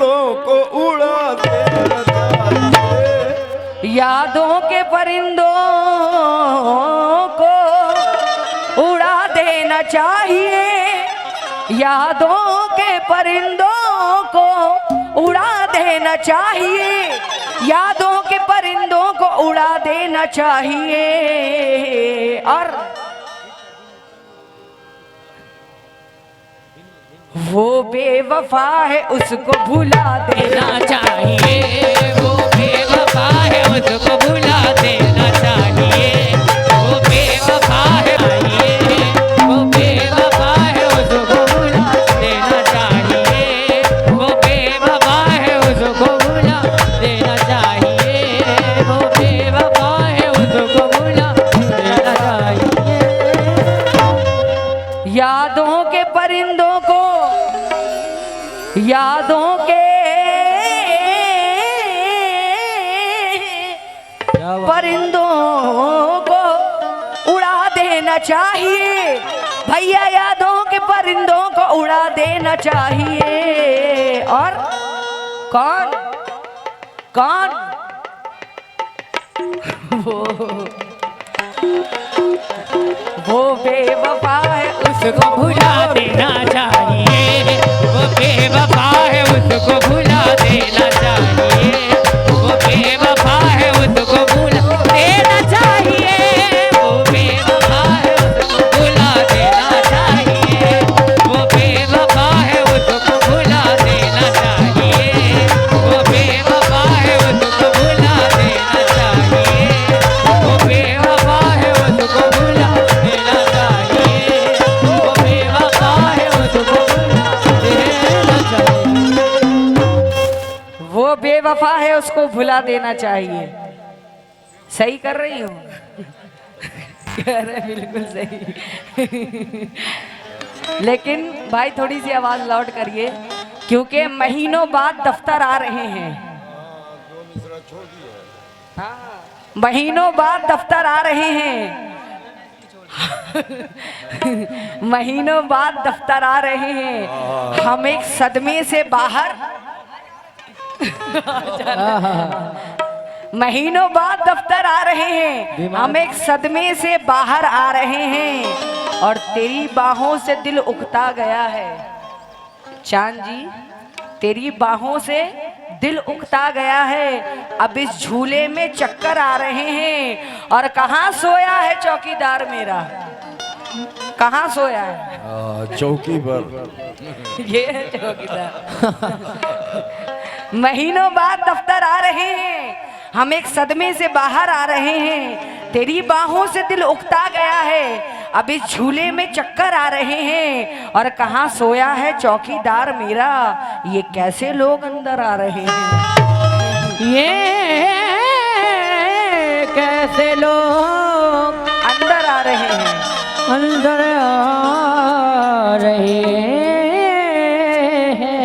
परिंदों को उड़ा देना चाहिए। यादों के परिंदों को उड़ा देना चाहिए। यादों के परिंदों को उड़ा देना चाहिए। यादों के परिंदों को उड़ा देना चाहिए। और वो बेवफा है उसको भुला देना चाहिए। वो बेवफा है उसको भुला देना चाहिए। वो बेवफा है, वो बेवफा है उसको भुला देना चाहिए। वो बेवफा है उसको भुला देना चाहिए। वो बेवफा है उसको भुला देना चाहिए। यादों के परिंदों को, यादों के परिंदों को उड़ा देना चाहिए। भैया यादों के परिंदों को उड़ा देना चाहिए। और कौन कौन वो बेवफा है उसको भुला देना चाहिए। वो बेवफा है उसको भुला देना चाहिए। वो बेवफा है उसको भुला देना चाहिए। वो बेवफा है उसको भुला देना चाहिए। वो बेवफा है उसको भुला देना चाहिए। वो बेवफा है उसको भुला देना चाहिए। वो बेवफा है उसको भुला देना चाहिए। वो बेवफा है उसको भुला देना चाहिए। वो बेवफा है उसको भुला देना चाहिए। सही कर रही हूँ? कह रहे बिल्कुल सही। लेकिन भाई थोड़ी सी आवाज लौट करिए, क्योंकि महीनों बाद दफ्तर आ रहे हैं। हाँ, महीनों बाद दफ्तर आ रहे हैं। महीनों बाद दफ्तर आ रहे हैं। हम एक सदमे से बाहर महीनों बाद दफ्तर आ रहे हैं। हम एक सदमे से बाहर आ रहे हैं और तेरी बाहों से दिल उकता गया है। चांद जी, तेरी बाहों से दिल उकता गया है। अब इस झूले में चक्कर आ रहे हैं। और कहाँ सोया है चौकीदार मेरा? कहाँ सोया है? चौकी पर। ये है चौकीदार। महीनों बाद दफ्तर आ रहे हैं। हम एक सदमे से बाहर आ रहे हैं। तेरी बाहों से दिल उकता गया है। अब इस झूले में चक्कर आ रहे हैं। और कहाँ सोया है चौकीदार मेरा? ये कैसे लोग अंदर आ रहे हैं? ये कैसे लोग अंदर आ रहे हैं। अंदर आ रहे हैं।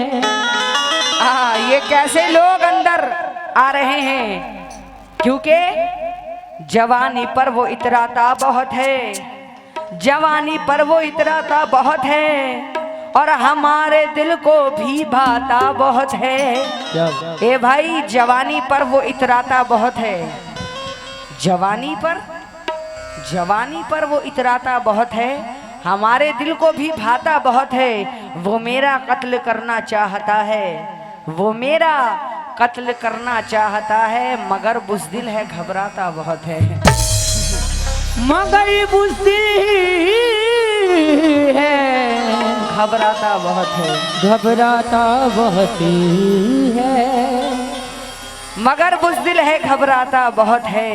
ये कैसे लोग अंदर आ रहे हैं? क्योंकि जवानी पर वो इतराता बहुत है। जवानी पर वो इतराता बहुत है। और हमारे दिल को भी भाता बहुत है। ए भाई, जवानी पर वो इतराता बहुत है। जवानी पर वो इतराता बहुत है। हमारे दिल को भी भाता बहुत है। वो मेरा कत्ल करना चाहता है। वो मेरा कत्ल करना चाहता है। मगर बुज़दिल है, घबराता बहुत है। मगर बुज़दिल है, घबराता बहुत है। घबराता बहुत है। मगर बुज़दिल है, घबराता बहुत है।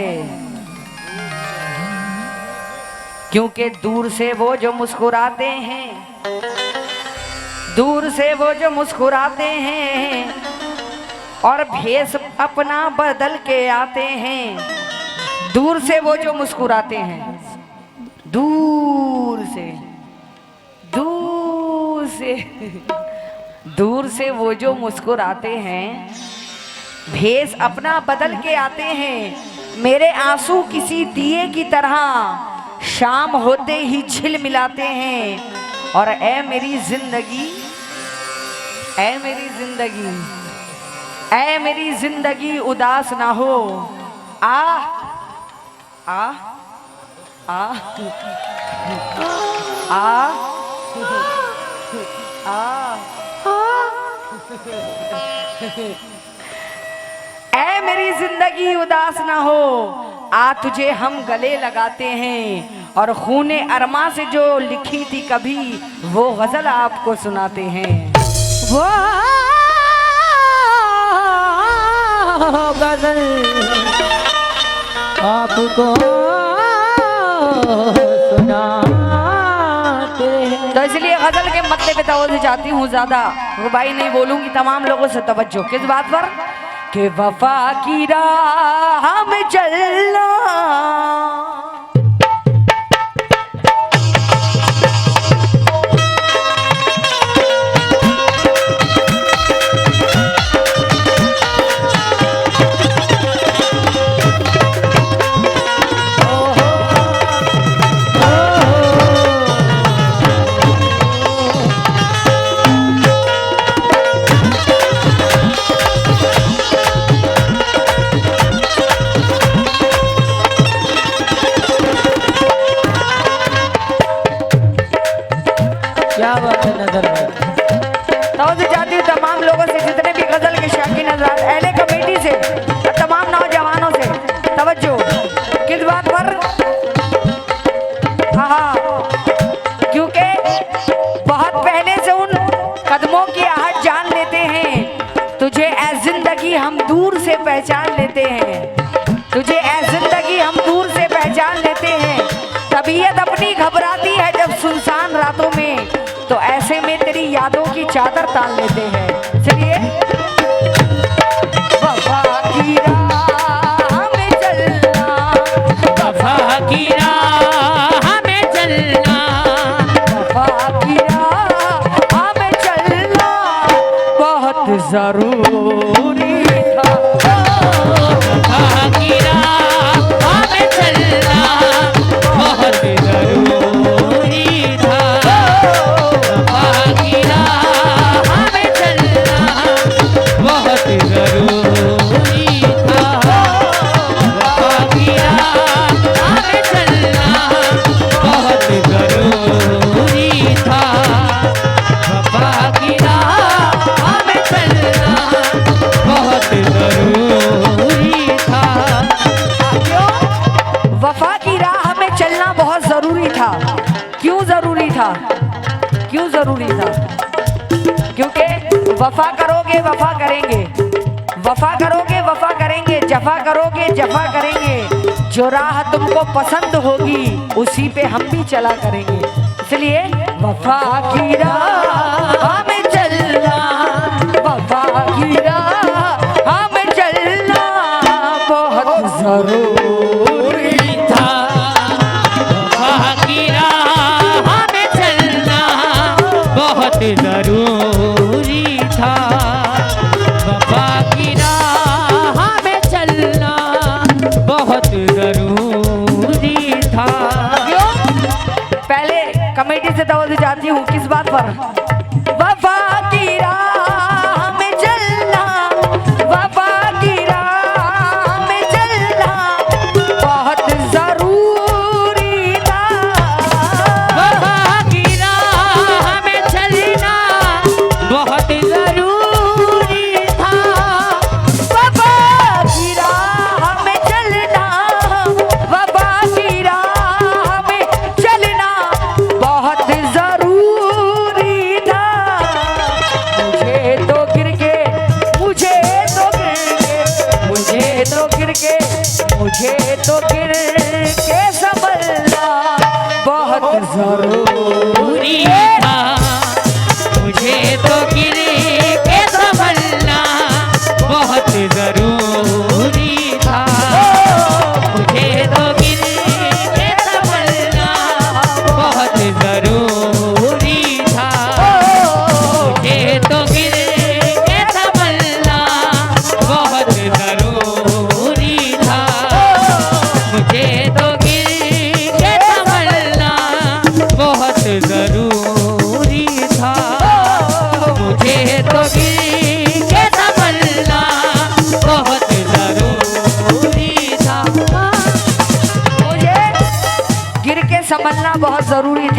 क्योंकि दूर से वो जो मुस्कुराते हैं, दूर से वो जो मुस्कुराते हैं और भेष अपना बदल के आते हैं। दूर से वो जो मुस्कुराते हैं, दूर से वो जो मुस्कुराते हैं, भेष अपना बदल के आते हैं। मेरे आंसू किसी दिए की तरह शाम होते ही झिलमिलाते हैं। और ऐ मेरी जिंदगी, ऐ मेरी जिंदगी, ऐ मेरी जिंदगी उदास ना हो, आ आ आ आ आ ऐ मेरी जिंदगी उदास ना हो, आ तुझे हम गले लगाते हैं और खूने अरमा से जो लिखी थी कभी वो गजल आपको सुनाते हैं। वो गजल आपको सुनाते हैं। तो इसलिए गजल के मतलब पे तवज्जो चाहती हूँ, ज्यादा रुबाई नहीं बोलूंगी, तमाम लोगों से तवज्जो। किस बात पर? कि वफा की राह में चलना, क्या बात है नजर भाई। तवज्जो चाहती हूँ तमाम लोगों से, जितने भी गजल के शौकीन हज़रात, अहले कमेटी से और तमाम नौजवानों से तवज्जो। किस बात पर? हाँ, क्योंकि बहुत पहले से उन कदमों की आहट जान लेते हैं, तुझे ए जिंदगी हम दूर से पहचान लेते हैं, तुझे ए जिंदगी हम दूर से पहचान लेते हैं। तबीयत अपनी घबराती है जब सुनसान रातों में, तो ऐसे में तेरी यादों की चादर तान लेते हैं। चलिए, वफा की राह में चलना, वफा की राह में चलना, वफा की राह में चलना बहुत जरूरी था। वफा की राह में चलना बहुत जरूरी था। वफा की राह में चलना बहुत जरूरी था। वफा की राह में चलना बहुत जरूरी था। वफा की राह में चलना बहुत जरूरी था। क्यों? वफा की राह में चलना बहुत जरूरी था। क्यों जरूरी था? क्यों जरूरी था? क्योंकि वफा करोगे वफा करेंगे, वफा करोगे वफा करेंगे, जफा करोगे जफा करेंगे। जो राह तुमको पसंद होगी उसी पे हम भी चला करेंगे। इसलिए वफा की राह में चलना, वफा की राह में चलना बहुत जरूरी था। वफा की राह में चलना बहुत जरूरी था। वफा की राह में चलना बहुत जरूरी था। क्यों? पहले कमेटी से तवज्जो चाहती हूँ। किस बात पर? वफा की राह में चलना, वफा की राह में चलना बहुत जरूरी था। वफा की राह में चलना बहुत जरूरी था। वफा की राह में चलना, वफा की राह में चलना बहुत जरूरी था। मुझे तो गिर के, मुझे तो गिर के, मुझे तो गिर के, मुझे तो गिर के संभलना बहुत जरूरी था। मुझे तो गिर के संभलना बहुत जरूरी था। मुझे तो गिर के संभलना बहुत जरूरी था। मुझे तो गिर के संभलना बहुत जरूरी था। मुझे तो गिर के संभलना बहुत जरूरी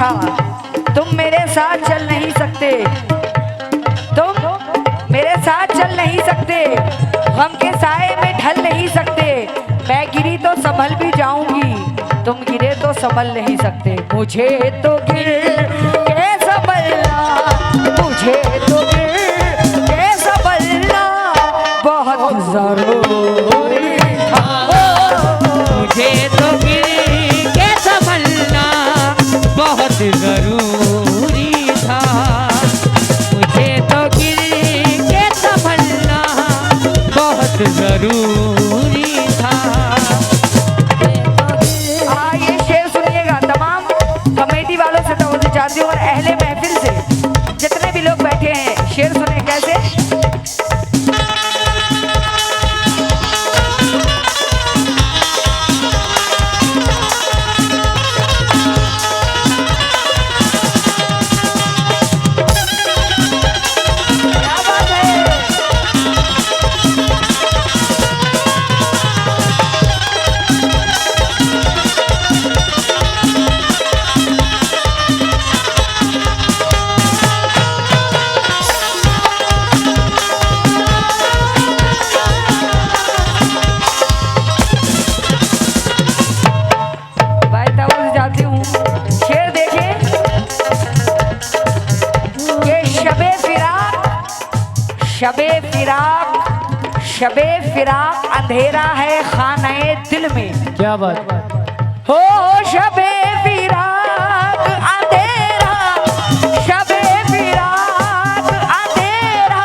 था। तुम मेरे साथ चल नहीं सकते, तुम मेरे साथ चल नहीं सकते, गम के साए में ढल नहीं सकते। मैं गिरी तो संभल भी जाऊंगी, तुम गिरे तो संभल नहीं सकते। मुझे तो गिर के संभलना, मुझे तो गिर के संभलना बहुत जरूरी था। मुझे तो गिर के संभलना बहुत जरूरी था। मुझे तो गिर के संभलना बहुत जरूरी था। ये शेर सुनिएगा तमाम कमेटी वालों से तो मुझे चाहती हूँ और अहले महफिल से जितने भी लोग बैठे हैं, शेर सुने कैसे। क्या बात है। भाई तवज्जो से जाती हूँ, शेर देखें। ये शबे फिराक, शबे फिराक, शबे फिराक अंधेरा है खाने दिल में। क्या बात। हो शबे फिराक अंधेरा, शबे फिराक अंधेरा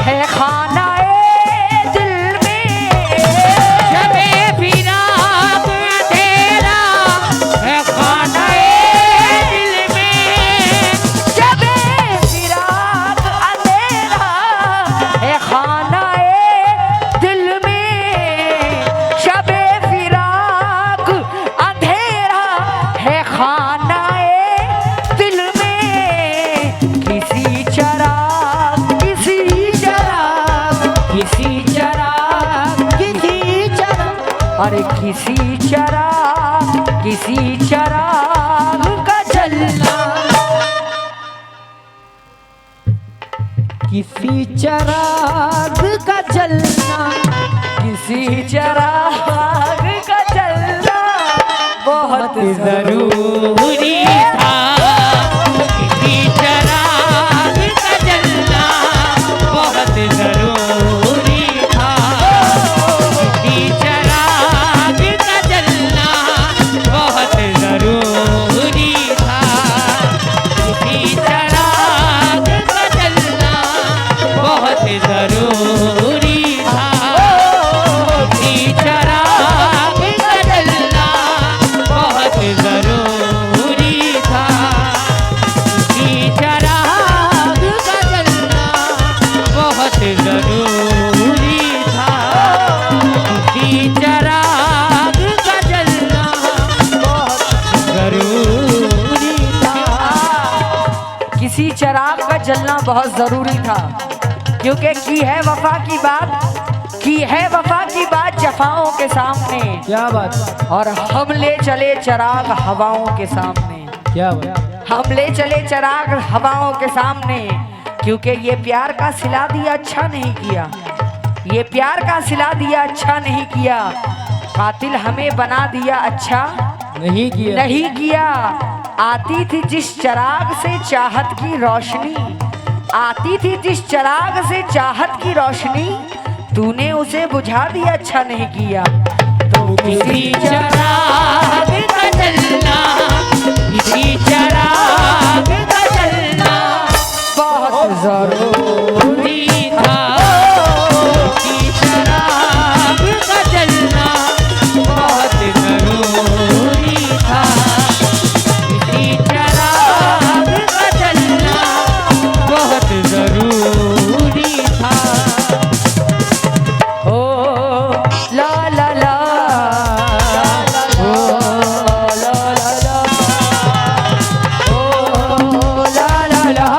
है खानाए दिल में। शबे फिराक अंधेरा है खानाए दिल में। शबे फिराक अंधेरा है खानाए दिल में। शबे फिराक अंधेरा है खानाए दिल में। किसी चराग, किसी चराग, किसी चराग, किसी चराग, अरे किसी चराग, किसी चराग का जलना, किसी चराग का जलना, किसी चराग का जलना बहुत जरूरी था। किसी चराग का जलना बहुत जरूरी था। किसी चराग का जलना बहुत जरूरी था। किसी चराग का जलना बहुत जरूरी था। किसी चराग का जलना बहुत जरूरी था। किसी चराग का जलना बहुत जरूरी था। किसी चराग का जलना बहुत जरूरी था। किसी चराग का जलना बहुत जरूरी था, क्योंकि की है वफा की बात, की है वफा की बात जफाओं के सामने। क्या बात। और हम ले चले चराग हवाओं के सामने, क्या बात। हम ले चले चराग हवाओं के सामने। क्योंकि ये प्यार का सिला दिया अच्छा नहीं किया, ये प्यार का सिला दिया अच्छा नहीं किया। कातिल हमें बना दिया अच्छा नहीं किया। नहीं किया। आती थी जिस चराग से चाहत की रोशनी, आती थी जिस चराग से चाहत की रोशनी, तूने उसे बुझा दिया अच्छा नहीं किया। तो किसी चराग का जलना, किसी चराग का जलना बहुत जरूरी था। किसी चराग का जलना बहुत जरूरी था। किसी चराग का जलना बहुत जरूरी था। ओ ला ला ला, ओ ला ला ला, ओ ला ला ला,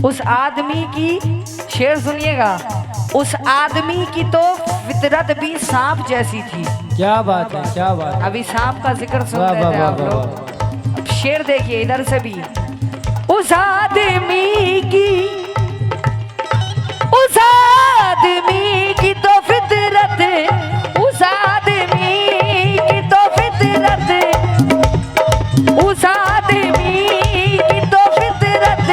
उस आदमी की शेर सुनिएगा, उस आदमी की तो फितरत भी सांप जैसी थी। क्या बात है, क्या बात है। अभी सांप का जिक्र सुन वाह, रहे वाह, थे वाह, आप वाह, लोग। अब शेर देखिए इधर से भी। उस आदमी की तो फितरत, उस आदमी की तो फितरत, उस आदमी की तो फितरत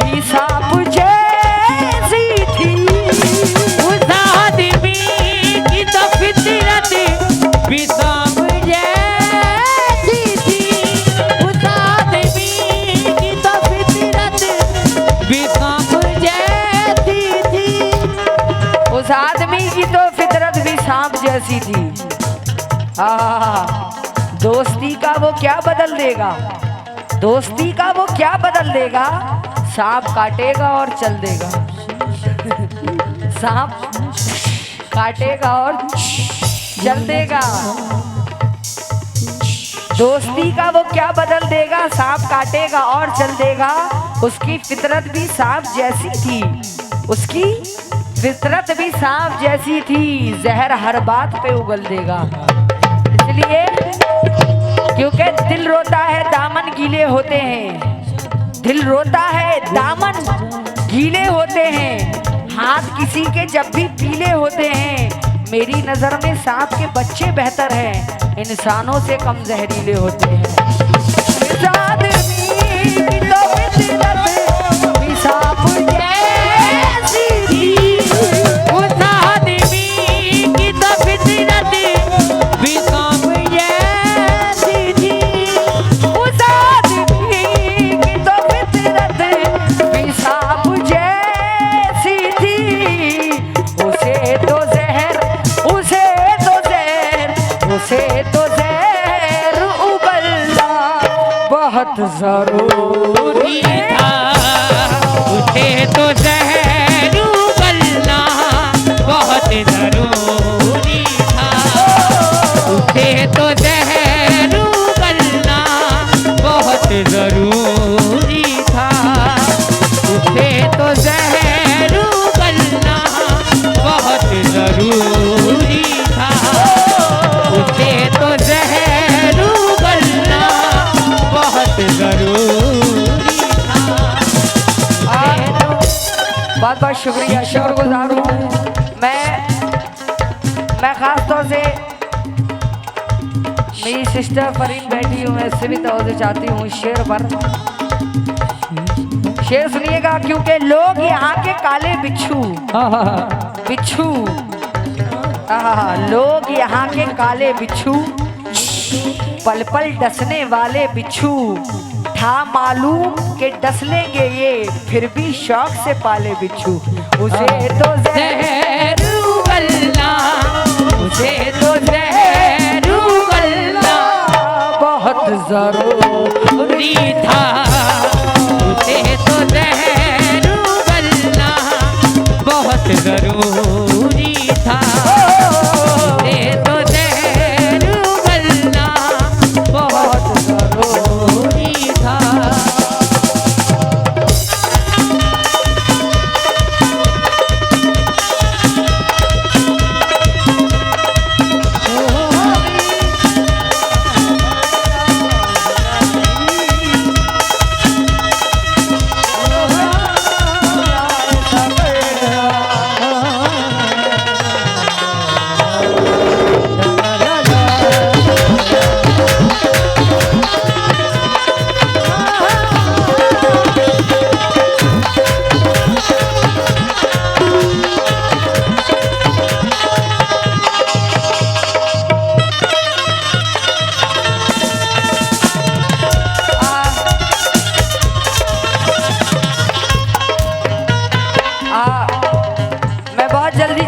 भी सांप जैसी थी। उस आदमी की तो फितरत भी सांप जैसी थी। उस आदमी की तो फितरत भी सांप जैसी थी। उस आदमी की तो फितरत भी सांप जैसी थी। दोस्ती का वो क्या बदल देगा, दोस्ती का वो क्या बदल देगा, सांप काटेगा और चल देगा। सांप काटेगा और चल देगा। दोस्ती का वो क्या बदल देगा, सांप काटेगा और चल देगा। उसकी फितरत भी सांप जैसी थी, उसकी फितरत भी सांप जैसी थी। जहर हर बात पे उगल देगा। इसलिए क्योंकि दिल रोता है दामन गीले होते हैं, दिल रोता है दामन गीले होते हैं। हाथ किसी के जब भी पीले होते हैं। मेरी नजर में सांप के बच्चे बेहतर हैं, इंसानों से कम जहरीले होते हैं। इस आदमी की तो फितरत भी सांप जैसी थी। उस आदमी की तो फितरत भी सांप जैसी थी। उस आदमी की तो फितरत भी सांप जैसी थी। उसे तो जहर, उसे तो जहर, उसे तो जहर उगलना बहुत जरूरी था। उसे तो जहर उगलना बहुत जरूरी था। उसे तो जहर उगलना बहुत जरूरी था। उसे तो जहर उगलना बहुत जरूरी था। उसे तो जहर उगलना बहुत जरूरी था। बहुत बहुत शुक्रिया, शुक्रगुजार हूँ मैं खास तौर से मेरी सिस्टर फरीन बैठी हूँ, मैं इससे भी तवज्जो चाहती हूँ इस शेर पर। शेर सुनिएगा, क्योंकि लोग यहाँ के काले बिच्छू, बिच्छू, लोग यहाँ के काले बिच्छू, पल पल डसने वाले बिच्छू। था मालूम के डस लेंगे ये, फिर भी शौक से पाले बिच्छू। उसे तो जहर उगलना, उसे तो जहर उगलना बहुत जरूरी था। उसे तो जहर उगलना बहुत जरूरी था। उसे तो जहर उगलना बहुत जरूरी था।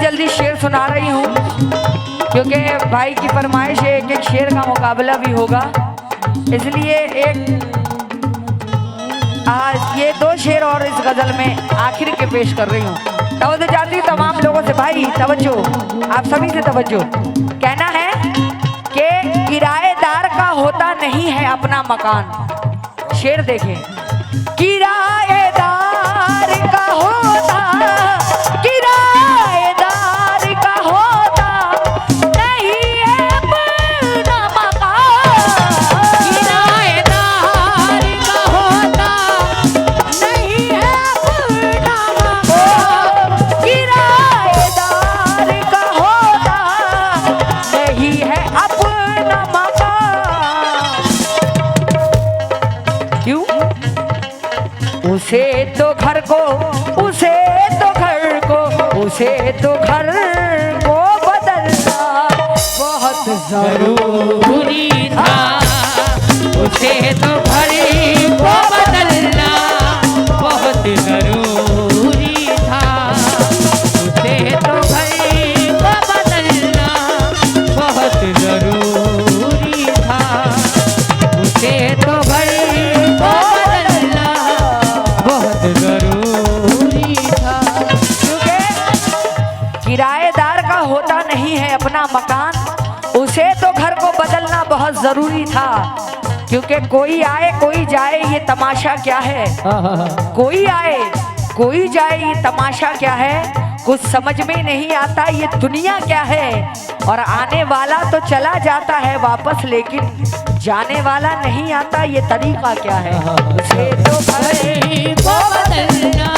जल्दी शेर सुना रही हूँ, क्योंकि भाई की फरमाइश है एक एक शेर का मुकाबला भी होगा। इसलिए आज ये दो शेर और इस गजल में आखिर के पेश कर रही हूँ। तवज्जो चाहती हूँ तमाम लोगों से, भाई तवज्जो, आप सभी से तवज्जो। कहना है कि किराएदार का होता नहीं है अपना मकान, शेर देखें। किराएदार का होता, किराएदार का होता नहीं है अपना मकान। किराएदार का होता नहीं है अपना मकान। किराएदार का होता नहीं है अपना मकान। क्यों? उसे तो घर को, उसे तो घर को, उसे तो घर को बदलना बहुत जरूरी था, उसे तो घर को बदलना बहुत जरूरी था। उसे तो घर को बदलना बहुत जरूरी था। उसे तो घर को बदलना बहुत जरूरी था। क्योंकि किराएदार का होता नहीं है अपना मकान, उसे तो घर को बदलना बहुत जरूरी था। क्योंकि कोई आए कोई जाए ये तमाशा क्या है, कोई आए कोई जाए ये तमाशा क्या है, कुछ समझ में नहीं आता ये दुनिया क्या है। और आने वाला तो चला जाता है वापस, लेकिन जाने वाला नहीं आता ये तरीका क्या है। उसे तो घर को बदलना